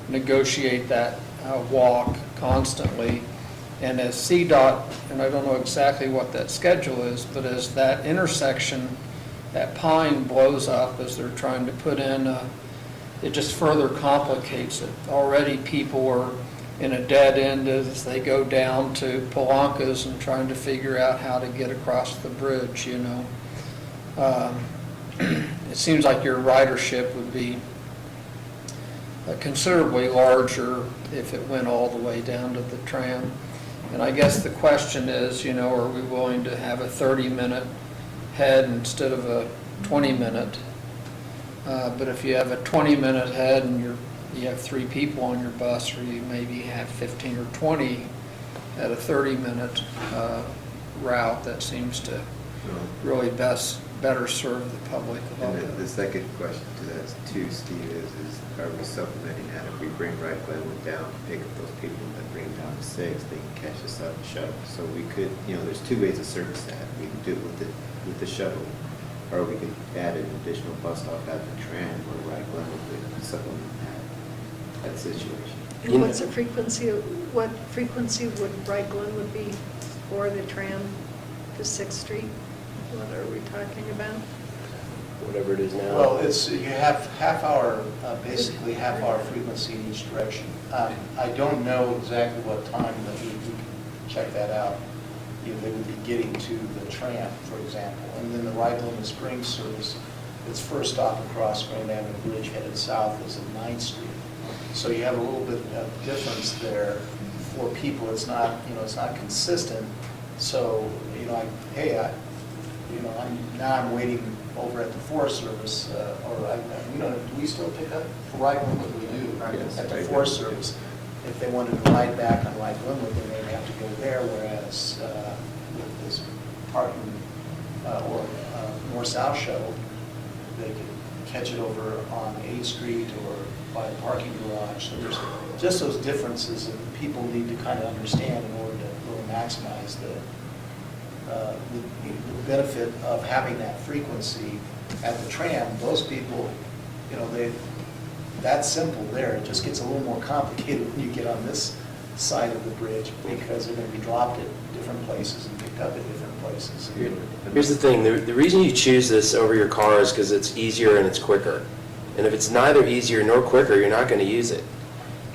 negotiate that walk constantly. And as CDOT, and I don't know exactly what that schedule is, but as that intersection, that pine blows up as they're trying to put in, it just further complicates it. Already people are in a dead end as they go down to Polanca's and trying to figure out how to get across the bridge, It seems like your ridership would be considerably larger if it went all the way down to the tram. And I guess the question is, are we willing to have a 30-minute head instead of a 20-minute? But if you have a 20-minute head and you have 3 people on your bus, or you maybe have 15 or 20 at a 30-minute route, that seems to really better serve the public. And the second question to that too, Steve, is are we supplementing that? If we bring Right Glenwood down, pick up those people that bring down to 6, they can catch us up and shuttle. So we could, there's 2 ways to service that. We can do it with the shuttle, Or we could add an additional bus stop at the tram where Ride Glenwood would supplement that situation. And what's the frequency, what frequency would Ride Glenwood be for the tram to 6th Street? What are we talking about? Whatever it is now. Well, it's, you have half hour, basically half hour frequency in each direction. I don't know exactly what time, but we can check that out. You know, they would be getting to the tram, for example. And then the Ride Glenwood Springs service, its first stop across Grand Avenue Bridge headed south is at 9th Street. So you have a little bit of difference there for people. It's not, you know, it's not consistent. So, you know, now I'm waiting over at the Forest Service, do we still pick up for Ride Glenwood? We do, Yes, at the right. Forest Service. If they wanted to ride back on Ride Glenwood, then they'd have to go there, whereas with this parking or north-south shuttle, they could catch it over on 8th Street or by the parking garage. So there's just those differences that people need to kind of understand in order to really maximize the benefit of having that frequency at the tram. Those people, you know, that's simple there. It just gets a little more complicated when you get on this side of the bridge because they're going to be dropped at different places and picked up at different places. Here's the thing, the reason you choose this over your car is because it's easier and it's quicker. And if it's neither easier nor quicker, you're not going to use it.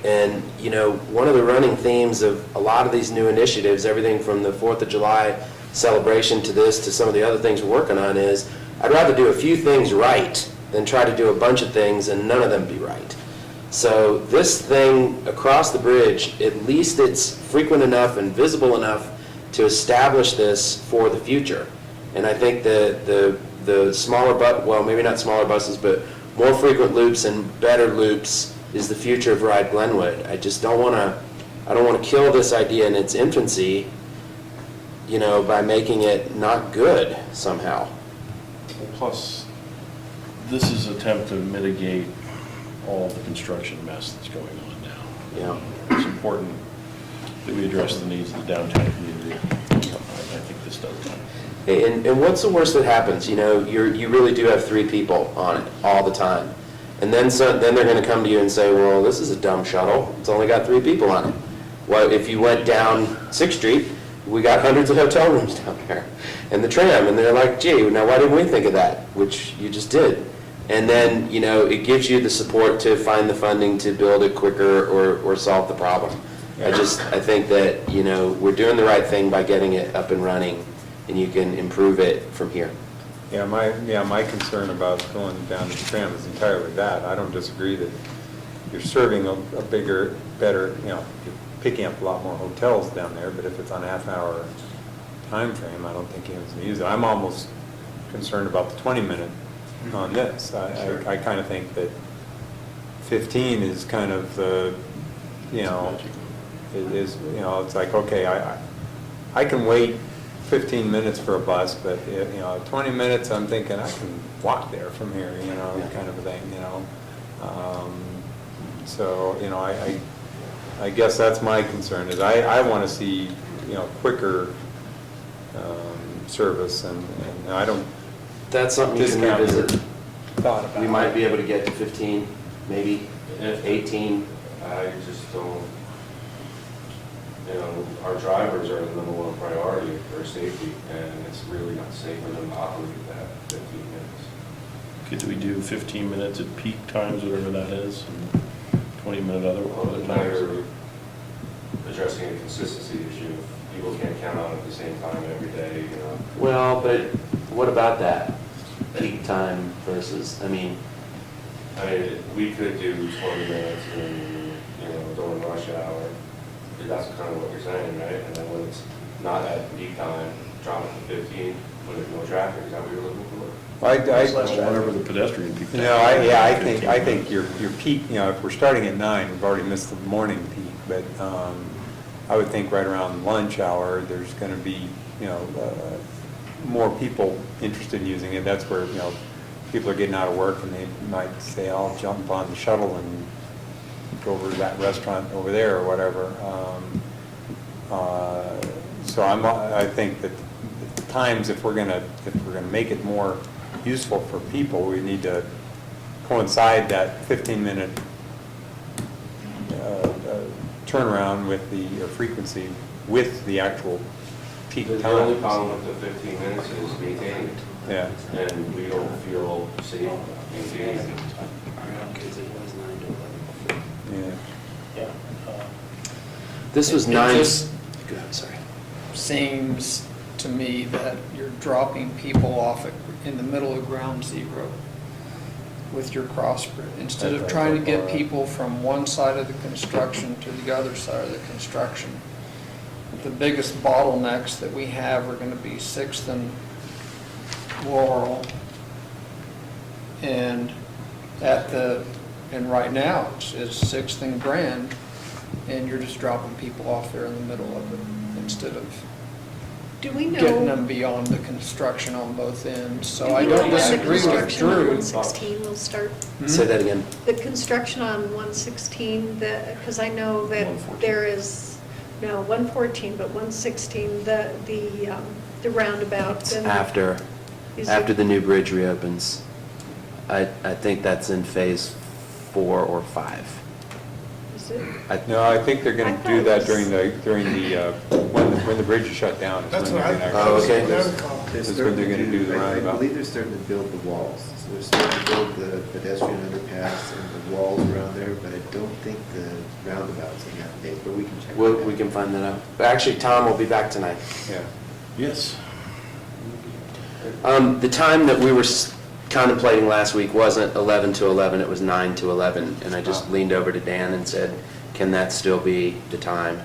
And, you know, one of the running themes of a lot of these new initiatives, everything from the 4th of July celebration to this, to some of the other things we're working on is, I'd rather do a few things right than try to do a bunch of things and none of them be right. So this thing across the bridge, at least it's frequent enough and visible enough to establish this for the future. And I think the smaller, well, maybe not smaller buses, but more frequent loops and better loops is the future of Ride Glenwood. I just don't want to kill this idea in its infancy, you know, by making it not good somehow. Plus, this is an attempt to mitigate all the construction mess that's going on now. Yeah. It's important that we address the needs of the downtown community. I think this does that. And what's the worst that happens? You know, you really do have 3 people on it all the time. And then they're going to come to you and say, well, this is a dumb shuttle. It's only got 3 people on it. Well, if you went down 6th Street, we got hundreds of hotel rooms down there. And the tram, and they're like, gee, now why didn't we think of that? Which you just did. And then, you know, it gives you the support to find the funding to build it quicker or solve the problem. I think that, you know, we're doing the right thing by getting it up and running, and you can improve it from here. Yeah, my concern about going down the tram is entirely that. I don't disagree that you're serving a bigger, better, you know, you're picking up a lot more hotels down there, but if it's on a half-hour time frame, I don't think anyone's going to use it. I'm almost concerned about the 20-minute on this. I kind of think that 15 is kind of the, you know, it is, you know, it's like, okay, I can wait 15 minutes for a bus, but, you know, 20 minutes, I'm thinking I can walk there from here, you know, kind of a thing, you know. So, you know, I guess that's my concern, is I want to see, you know, quicker service, and I don't. That's something you can discount your revisit. thought about. We might be able to get to 15, maybe 18. I just don't, you know, our drivers are the number one priority for safety, and it's really not safe for them to operate that 15 minutes. Could we do 15 minutes at peak times, whatever that is, and 20-minute other Now times? you're addressing a consistency issue. People can't count on it at the same time every day, you know. Well, but what about that? Peak time versus, I mean, We could do 20 minutes in, you know, during rush hour. That's kind of what you're saying, right? And then when it's not at peak time, drop it to 15 when there's no traffic. Is that what you're looking for? Whatever the pedestrian peak. You know, I think your peak, you know, if we're starting at 9, we've already missed the morning peak, but I would think right around lunch hour, there's going to be, you know, more people interested in using it. That's where, you know, people are getting out of work and they might say, I'll jump on the shuttle and go over to that restaurant over there or whatever. So I think that the times, if we're gonna make it more useful for people, we need to coincide that 15-minute turnaround with the frequency with the actual peak The only time. problem with the 15 minutes is maintaining it, Yeah. and we don't feel safe maintaining it. Because it was 9 to 11. Yeah. Yeah. This was It 9, just- go ahead, sorry. Seems to me that you're dropping people off in the middle of ground zero with your cross bridge. Instead of trying to get people from one side of the construction to the other side of the construction. The biggest bottlenecks that we have are gonna be 6th and Laurel. And and right now, it's 6th and Grand, and you're just dropping people off there in the middle of it instead of Do we getting know them beyond the construction on both ends. So do I we know don't when the disagree with construction on Drew. 116 will start? Say that again. The construction on 116, because I know that 114. there is, no, 114, but 116, the roundabout. It's and- after is the it- new bridge reopens. I think that's in phase 4 or 5. is it? No, I think they're going I to thought do it that was- when the bridge is shut down. is That's when what I they're thought. gonna Oh, okay. That's when they're gonna do the I roundabout. believe they're starting to build the walls. So they're starting to build the pedestrian underpass and the walls around there, but I don't think the roundabout's in that date, but we can check. We can find that out. But actually, Tom will be back tonight. Yeah. Yes. The time that we were contemplating last week wasn't 11 to 11, it was 9 to 11. And I just leaned over to Dan and said, can that still be the time?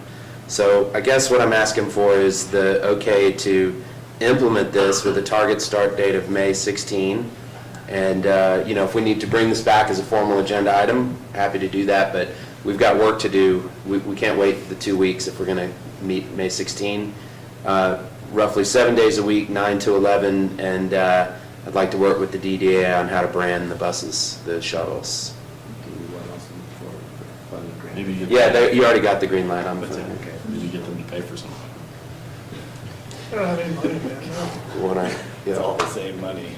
So I guess what I'm asking for is the okay to implement this with a target start date of May 16. And, if we need to bring this back as a formal agenda item, happy to do that, but we've got work to do. We can't wait the 2 weeks if we're going to meet May 16. Roughly 7 days a week, 9 to 11, and I'd like to work with the DDA on how to brand the buses, the shuttles. Do we want also for funding grant? Maybe you get. Yeah, you already got the green light on. That's it. Okay. Maybe get them to pay for something. I don't have any money, man. When I, It's all the same money.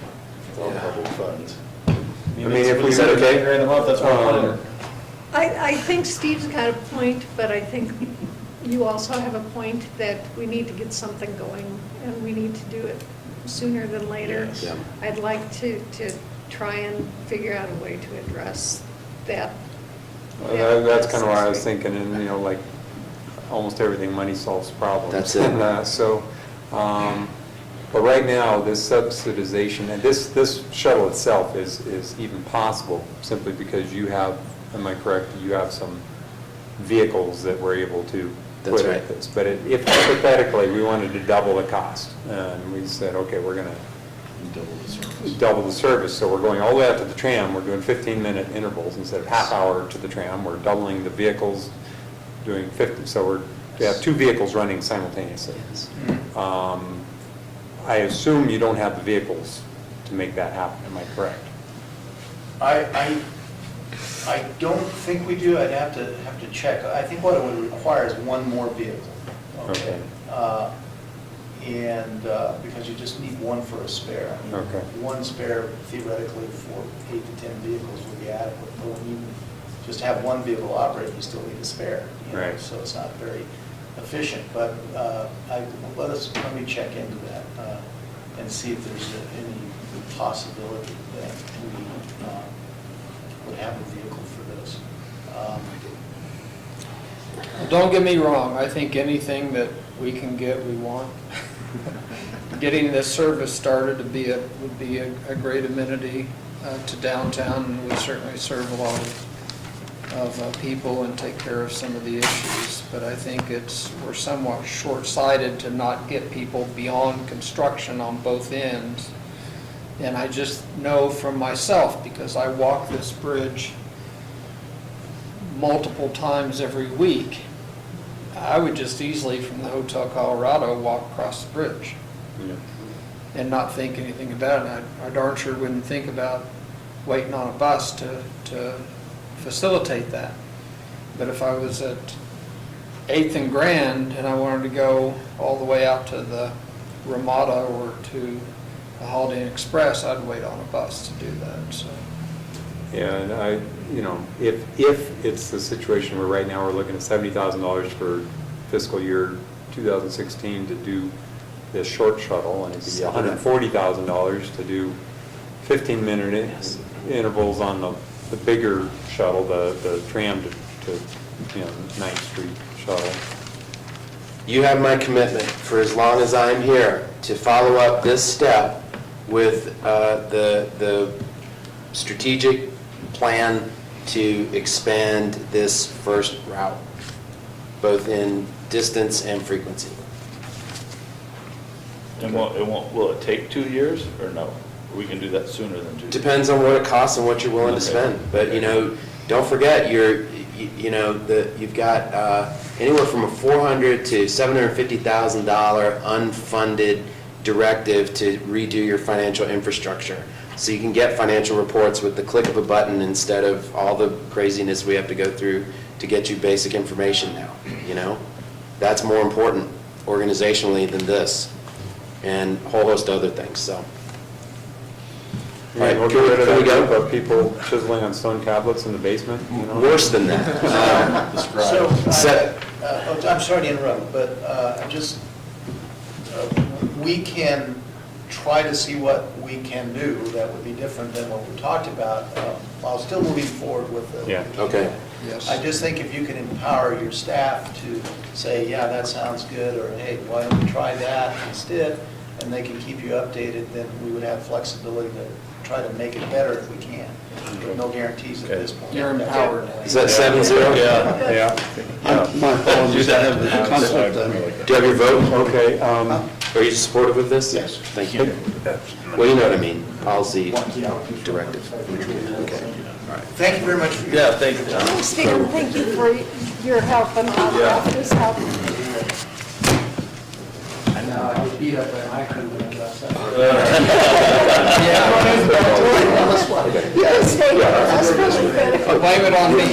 It's all Yeah. public funds. I mean, if we Is that okay? $10,000 a month, that's $100. I think Steve's got a point, but I think you also have a point that we need to get something going, and we need to do it sooner than later. Yes. Yeah. I'd like to try and figure out a way to address that. That's kind of what I was thinking, and, like, almost everything, money solves problems. That's it. And, but right now, this subsidization, and this shuttle itself is even possible simply because you have, am I correct, you have some vehicles that we're able to That's put right. at this. But if hypothetically, we wanted to double the cost, and we said, okay, we're going to Double the service. double the service, so we're going all the way out to the tram, we're doing 15-minute intervals instead of half hour to the tram, we're doubling the vehicles, doing 50, so we have 2 vehicles running simultaneously. I assume you don't have the vehicles to make that happen, am I correct? I don't think we do, I'd have to check. I think what it would require is one more vehicle. Okay. Because you just need one for a spare. I mean, Okay. one spare theoretically for 8 to 10 vehicles would be adequate. But when you just have one vehicle operate, you still need a spare. Right. So it's not very efficient. But let me check into that and see if there's any possibility that we would have a vehicle for this. Don't get me wrong, I think anything that we can get, we want. Getting this service started would be a great amenity to downtown, and we certainly serve a lot of people and take care of some of the issues. But I think we're somewhat short-sighted to not get people beyond construction on both ends. And I just know from myself, because I walk this bridge multiple times every week, I would just easily from the Hotel Colorado walk across the bridge and not think anything about it. I darn sure wouldn't think about waiting on a bus to facilitate that. But if I was at 8th and Grand and I wanted to go all the way out to the Ramada or to a Holiday Inn Express, I'd wait on a bus to do that, so. Yeah, and if it's the situation where right now we're looking at $70,000 for fiscal year 2016 to do this short shuttle, and it could be $140,000 to do 15-minute intervals on the bigger shuttle, the tram to 9th Street shuttle. You have my commitment for as long as I'm here to follow up this step with the strategic plan to expand this first route, both in distance and frequency. And will it take 2 years or no? We can do that sooner than 2 years? Depends on what it costs and what you're willing to Okay. spend. But, don't forget, you've got anywhere from a $400,000 to $750,000 unfunded directive to redo your financial infrastructure. So you can get financial reports with the click of a button instead of all the craziness we have to go through to get you basic information now, That's more important organizationally than this, and a whole host of other things, so. All right, we'll get rid of that group of people chiseling on stone tablets in the basement, Worse than that. I'm sorry to interrupt, but we can try to see what we can do that would be different than what we talked about, while still moving forward with the. Yeah. Okay. Yes. I just think if you can empower your staff to say, yeah, that sounds good, or hey, why don't we try that instead, and they can keep you updated, then we would have flexibility to try to make it better if we can. But no guarantees at this point. You're empowered. Is that 7-0? Yeah. My apologies, I have a conflict. Do you have your vote? Okay, Are you supportive of this? Yes. Thank you. Well, you know what I mean, policy directive. Okay. Thank you very much for your. Yeah, thank you, John. Stephen, thank you for your help and all of this help. Now, I get beat up by my crew when I left that. Yes, that's really good. Blame it on me.